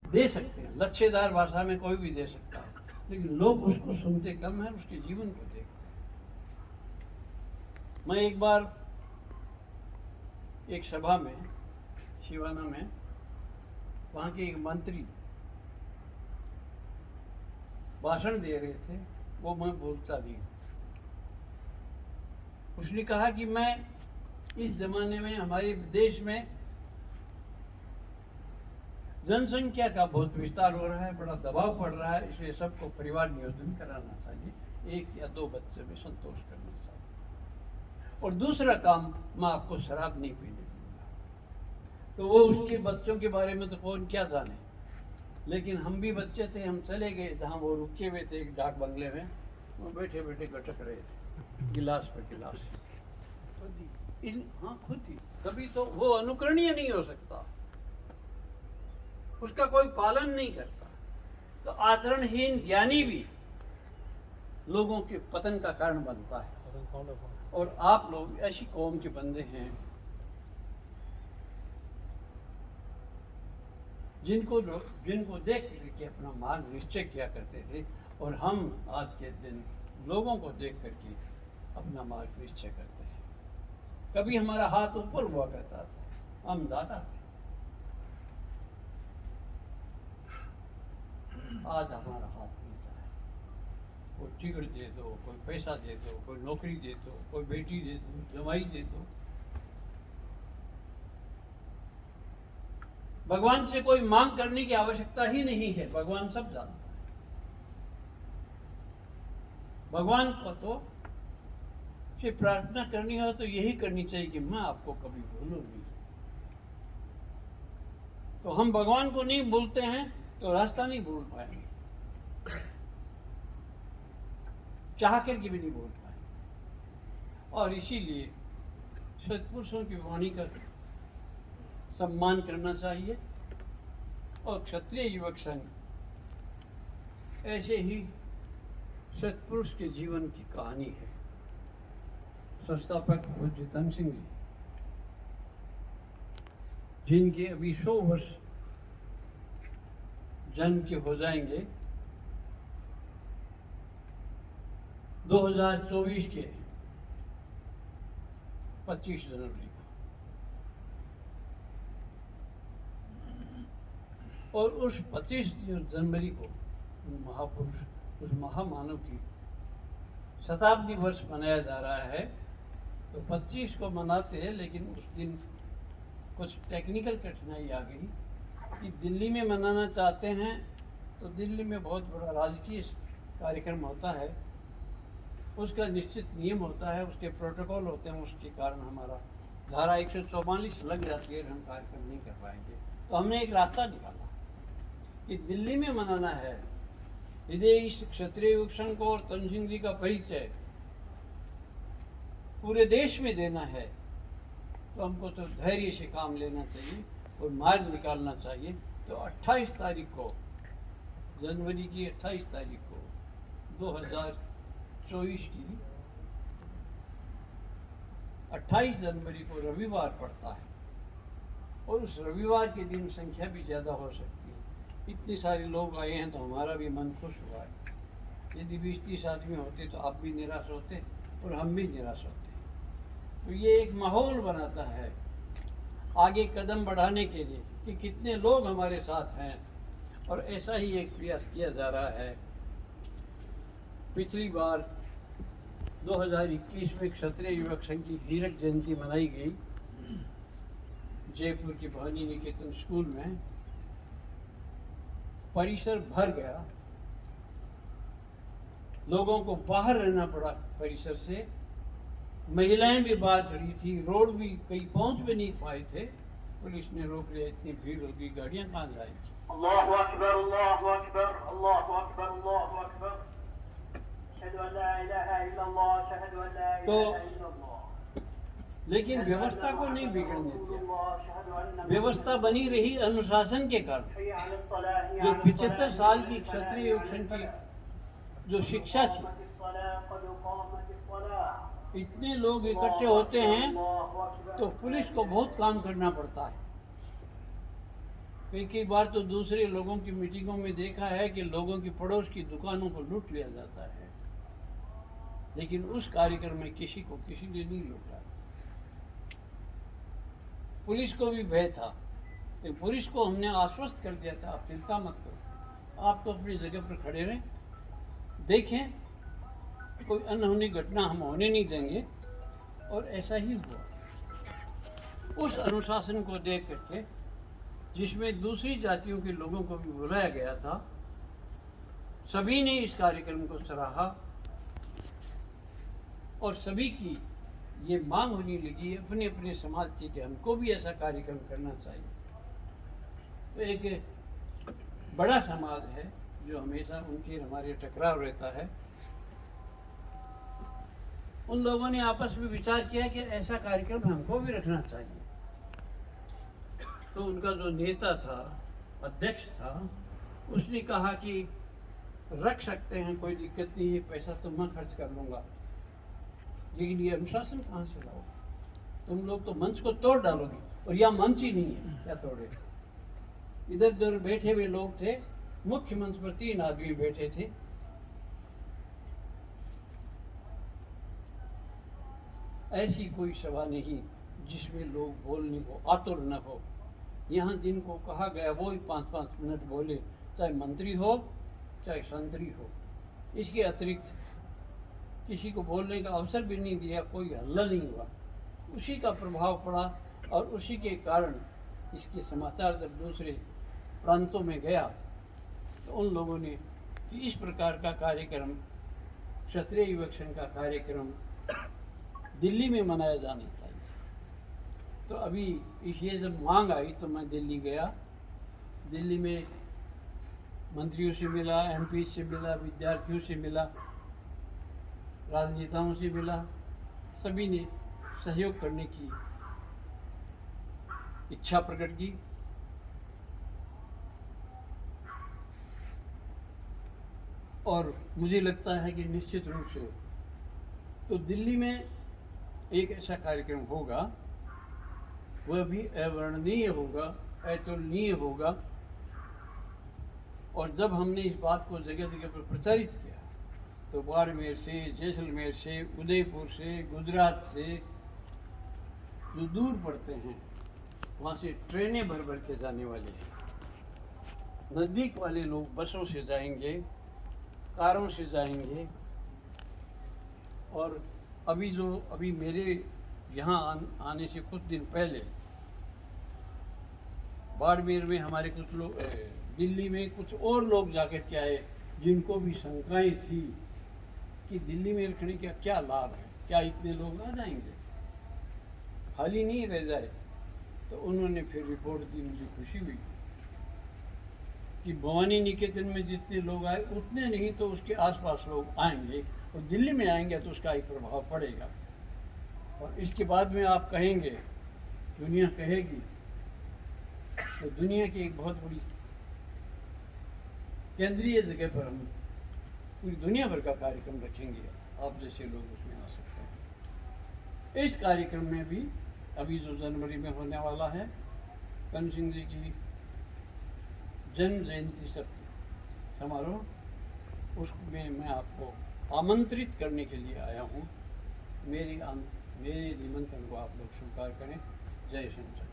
दे सकते हैं, लच्छेदार भाषा में कोई भी दे सकता है, लेकिन लोग उसको सुनते कम है, उसके जीवन को देखते हैं। मैं एक बार एक सभा में शिवाना में, वहाँ के एक मंत्री भाषण दे रहे थे, वो मैं बोलता नहीं। उसने कहा कि मैं इस जमाने में हमारे देश में जनसंख्या का बहुत विस्तार हो रहा है, बड़ा दबाव पड़ रहा है, इसलिए सबको परिवार नियोजन कराना चाहिए, 1 या 2 बच्चे में संतोष करना चाहिए, और दूसरा काम, मैं आपको शराब नहीं पीने दूंगा। तो वो उसके बच्चों के बारे में तो कौन क्या जाने, लेकिन हम भी बच्चे थे, हम चले गए जहाँ वो रुके हुए थे एक डाक बंगले में, वो बैठे बैठे गटक रहे थे गिलास पर गिलास। हाँ, खुद ही। कभी तो वो अनुकरणीय नहीं हो सकता, उसका कोई पालन नहीं करता, तो आचरणहीन ज्ञानी भी लोगों के पतन का कारण बनता है। और आप लोग ऐसी कौम के बंदे हैं जिनको देख करके अपना मार्ग निश्चय किया करते थे, और हम आज के दिन लोगों को देख करके अपना मार्ग निश्चय करते हैं। कभी हमारा हाथ ऊपर हुआ करता था, हम दाता थे, आज हमारा हाथ नीचा है। कोई टिकट दे दो, कोई पैसा दे दो, कोई नौकरी दे दो, कोई बेटी दे दो, जमाई दे दो। भगवान से कोई मांग करने की आवश्यकता ही नहीं है, भगवान सब जानता है। भगवान को तो से प्रार्थना करनी हो तो यही करनी चाहिए कि मैं आपको कभी भूलूं नहीं। तो हम भगवान को नहीं भूलते हैं तो रास्ता नहीं भूल पाएंगे, चाह करके भी नहीं भूल पाएंगे। और इसीलिए सत्पुरुषों की वाणी का सम्मान करना चाहिए, और क्षत्रिय युवक संघ ऐसे ही सत्पुरुष के जीवन की कहानी है। संस्थापक पूज्य धन सिंह जी, जिनके अभी 100 वर्ष जन्म के हो जाएंगे 2024 के 25 जनवरी को, और उस 25 जनवरी को महापुरुष, उस महामानव की शताब्दी वर्ष मनाया जा रहा है। तो 25 को मनाते हैं, लेकिन उस दिन कुछ टेक्निकल कठिनाई आ गई कि दिल्ली में मनाना चाहते हैं तो दिल्ली में बहुत बड़ा राजकीय कार्यक्रम होता है, उसका निश्चित नियम होता है, उसके प्रोटोकॉल होते हैं, उसके कारण हमारा धारा 144 लग जाती है, हम कार्यक्रम नहीं कर पाएंगे। तो हमने एक रास्ता निकाला कि दिल्ली में मनाना है, यदि इस क्षत्रिय युवक संघ को और धन सिंह जी का परिचय पूरे देश में देना है, तो हमको तो धैर्य से काम लेना चाहिए और मार्ग निकालना चाहिए। तो 28 तारीख को, जनवरी की 28 तारीख को 2024 की 28 जनवरी को रविवार पड़ता है, और उस रविवार के दिन संख्या भी ज़्यादा हो सकती है। इतने सारे लोग आए हैं तो हमारा भी मन खुश हुआ है। यदि 20-30 आदमी होते तो आप भी निराश होते और हम भी निराश होते। तो ये एक माहौल बनाता है आगे कदम बढ़ाने के लिए कि कितने लोग हमारे साथ हैं, और ऐसा ही एक प्रयास किया जा रहा है। पिछली बार 2021 में क्षत्रिय युवक संघ की हीरक जयंती मनाई गई जयपुर के भवानी निकेतन स्कूल में। परिसर भर गया, लोगों को बाहर रहना पड़ा परिसर से, महिलाएं भी बाहर खड़ी थी, रोड भी कहीं पहुंच भी नहीं पाए थे, पुलिस ने रोक लिया, इतनी भीड़ होगी, गाड़ियां कहाँ जाएंगी। अल्लाहु अकबर, अल्लाहु अकबर, अल्लाहु अकबर, अल्लाहु अकबर, अशहदु अन ला इलाहा इल्लल्लाह, अशहदु अन ला इलाहा इल्लल्लाह। लेकिन व्यवस्था को नहीं बिगड़ने दिया, व्यवस्था बनी रही अनुशासन के कारण। जो 75 साल की क्षत्रिय युवक संघ की जो शिक्षा थी, इतने लोग इकट्ठे होते हैं तो पुलिस को बहुत काम करना पड़ता है। कई कई बार तो दूसरे लोगों की मीटिंगों में देखा है कि लोगों की पड़ोस की दुकानों को लूट लिया जाता है, लेकिन उस कार्यक्रम में किसी ने नहीं लूटा। पुलिस को भी भय था, तो पुलिस को हमने आश्वस्त कर दिया था, आप चिंता मत करो, आप तो अपनी जगह पर खड़े रहें, देखें कोई अनहोनी घटना हम होने नहीं देंगे। और ऐसा ही हुआ। उस अनुशासन को देख करके, जिसमें दूसरी जातियों के लोगों को भी बुलाया गया था, सभी ने इस कार्यक्रम को सराहा और सभी की ये मांग होने लगी अपने अपने समाज की कि हमको भी ऐसा कार्यक्रम करना चाहिए। तो एक बड़ा समाज है जो हमेशा उनके हमारे टकराव रहता है, उन लोगों ने आपस में विचार किया कि ऐसा कार्यक्रम हमको भी रखना चाहिए। तो उनका जो नेता था, अध्यक्ष था, उसने कहा कि रख सकते हैं, कोई दिक्कत नहीं है, पैसा तो मैं खर्च कर लूंगा, लेकिन ये अनुशासन कहाँ से लाओ? तुम लोग तो मंच को तोड़ डालोगे, और यह मंच ही नहीं है, क्या तोड़े? इधर उधर बैठे हुए लोग थे, मुख्य मंच पर 3 आदमी बैठे थे। ऐसी कोई सभा नहीं जिसमें लोग बोलने को आतुर न हो। यहाँ जिनको कहा गया वो ही 5-5 मिनट बोले, चाहे मंत्री हो चाहे संतरी हो। इसके अतिरिक्त किसी को बोलने का अवसर भी नहीं दिया, कोई हल्ला नहीं हुआ। उसी का प्रभाव पड़ा और उसी के कारण इसके समाचार जब दूसरे प्रांतों में गया तो उन लोगों ने कि इस प्रकार का कार्यक्रम, क्षत्रिय युवक्षण का कार्यक्रम दिल्ली में मनाया जाना चाहिए। तो अभी ये जब मांग आई तो मैं दिल्ली गया। दिल्ली में मंत्रियों से मिला, एमपी से मिला, विद्यार्थियों से मिला, राजनेताओं से मिला। सभी ने सहयोग करने की इच्छा प्रकट की। और मुझे लगता है कि निश्चित रूप से तो दिल्ली में एक ऐसा कार्यक्रम होगा, वह भी अवर्णनीय होगा, अतुलनीय होगा। और जब हमने इस बात को जगह जगह पर प्रचारित किया तो बाड़मेर से, जैसलमेर से, उदयपुर से, गुजरात से जो दूर पड़ते हैं वहाँ से ट्रेनें भर भर के जाने वाली हैं। नज़दीक वाले लोग बसों से जाएंगे, कारों से जाएंगे। और अभी मेरे यहाँ आने से कुछ दिन पहले बाड़मेर में हमारे कुछ लोग, दिल्ली में कुछ और लोग जाकर के आए जिनको भी शंकाएं थी कि दिल्ली में रखने का क्या लाभ है, क्या इतने लोग आ जाएंगे, खाली नहीं रह जाए। तो उन्होंने फिर रिपोर्ट दी, मुझे खुशी हुई कि भवानी निकेतन में जितने लोग आए उतने नहीं तो उसके आसपास लोग आएंगे, और दिल्ली में आएंगे तो उसका एक प्रभाव पड़ेगा। और इसके बाद में आप कहेंगे, दुनिया कहेगी, तो दुनिया की एक बहुत बड़ी केंद्रीय जगह पर हम पूरी दुनिया भर का कार्यक्रम रखेंगे, आप जैसे लोग उसमें आ सकते हैं। इस कार्यक्रम में भी अभी जो जनवरी में होने वाला है, कर्ण सिंह जी की जन्म जयंती समारोह, उसमें मैं आपको आमंत्रित करने के लिए आया हूँ। मेरे निमंत्रण को आप लोग स्वीकार करें। जय श्री राम।